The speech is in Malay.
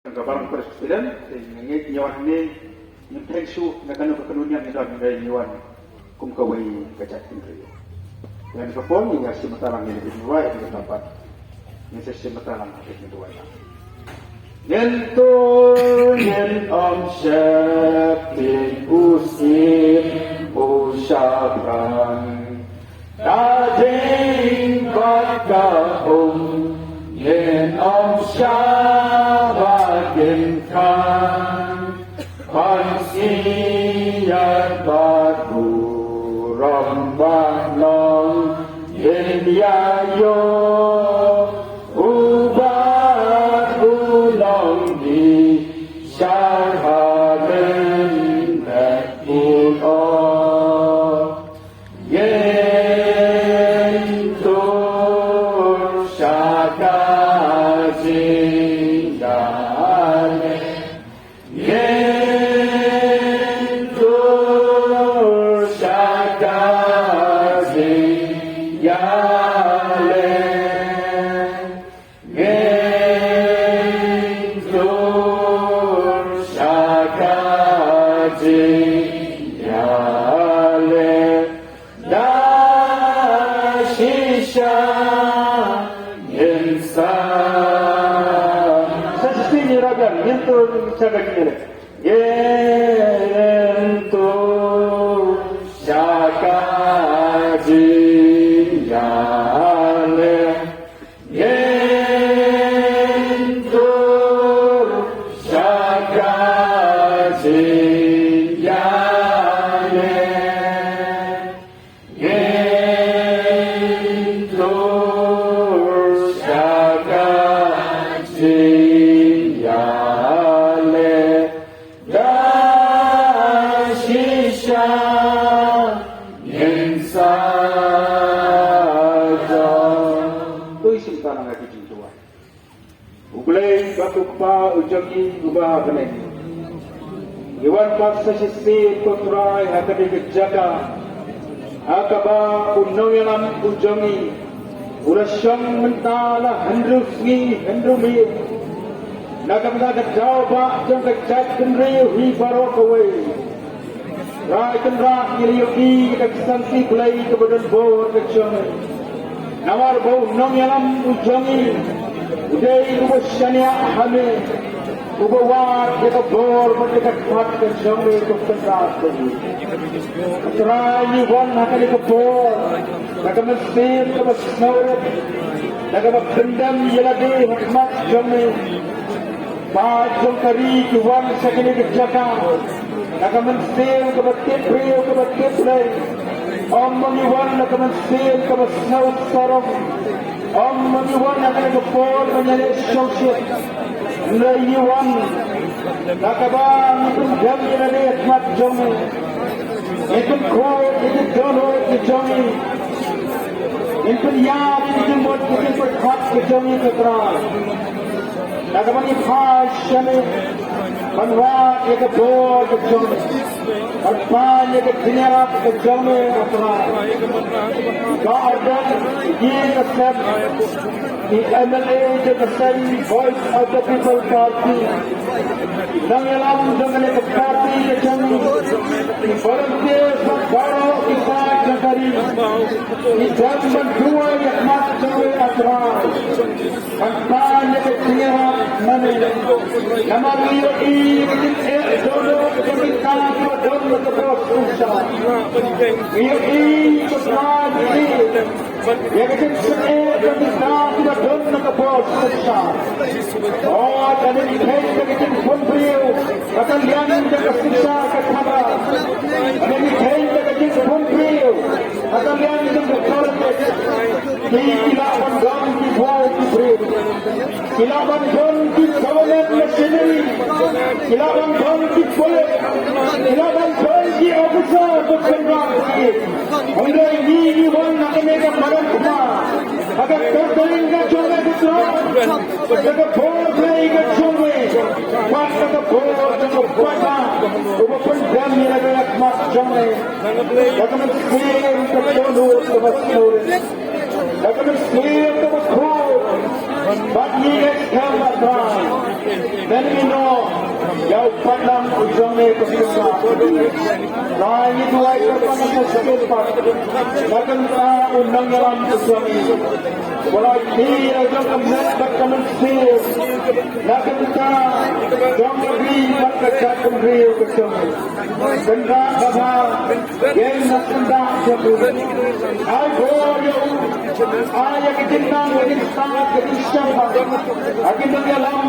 Barang Presiden ngit nyawan ni yung tensu na kanu kanunya ni dan dari nyawan kum kawai kacak tinggi. Yang kapon ni si matalang ni di luar di tempat. Ni si matalang di luar. Nentur nen om syapin usir usapran Dajing baka nen om syapin kan Pansiyan batu rombang long yen yayo ubat ulong di syarhaden dan ulo yen tur syakazin dane yen tur syakazin yale yen tur syakazin yale da shisha insan sesini ragam yentur syakazin yentur syakazin yale yentur syakazin yale yentur syakazin yale dan shisha insaja tôi xin ta là cái chuyện tuan ublay batuk pa ujangi ubah benek iwan paksa sisi potrai hakadik jaga akaba unoyalam ujangi urasyam mentala hendrufi hendrumi nakamda kejau bak jang kejat kenriu hi barok away rai kenrak yiriuki kesansi kulai kebadan bor kecang nawar bau nong yalam ujangi udai ubasyania hame ubawat ke bor berdekat pat kecang ke kenrak tadi rai wan hakali ke bor nakamesir ke basnaurat nakamendam yalade hikmat jame Pajong kari tuan sekali kejaka, nak mensel ke batik priu ke batik play, om mengiwan nak mensel ke basnau saraf, om mengiwan nak ke pol menyalek sosial, mengiwan nak abang jam yang ada mat jomi, itu kau itu jono itu jomi, itu yam itu mot itu perkat ke jomi keteras. Nagamani phashane banwa ek bod jome arpan ek dunya ke jome apna garden ye sab the MLA the voice of the people party nangalam jangale ke party ke jome barante baro kitai jangari ni jamban dua ek mat jome apna arpan ek dunya Mane, namari ini dono kita dono terus susah. Ini kesalahan ini. Yang kita kita dono terus susah. Oh, jadi kita pun beriu. Kata yang kita susah kata. Jadi kita pun beriu. Kata yang kita korban. Kita bangun di bawah beriu. Kita bangun di kawalan machinery, kita bangun di polis, kita bangun di officer berkenaan. Anda ini nak mereka barang kuma, agar tertolongnya cuma itu, agar boleh cuma, agar boleh cuma, umat penjam yang ada mak cuma, agar mesti tertolong terus, agar mesti terus. But he has come at Menino, yang pandang ujungnya kesimpulan. Lain itu ay terpaksa sekepat. Lakan ta undang dalam ujung ini. Walau dia jauh kemet berkamen sih. Lakan ta jauh lebih berkecat kembali ujung. Benda bapa yang nak hendak jatuh. Ay boyo, ay yang kita nak sangat ketisah. Akin dalam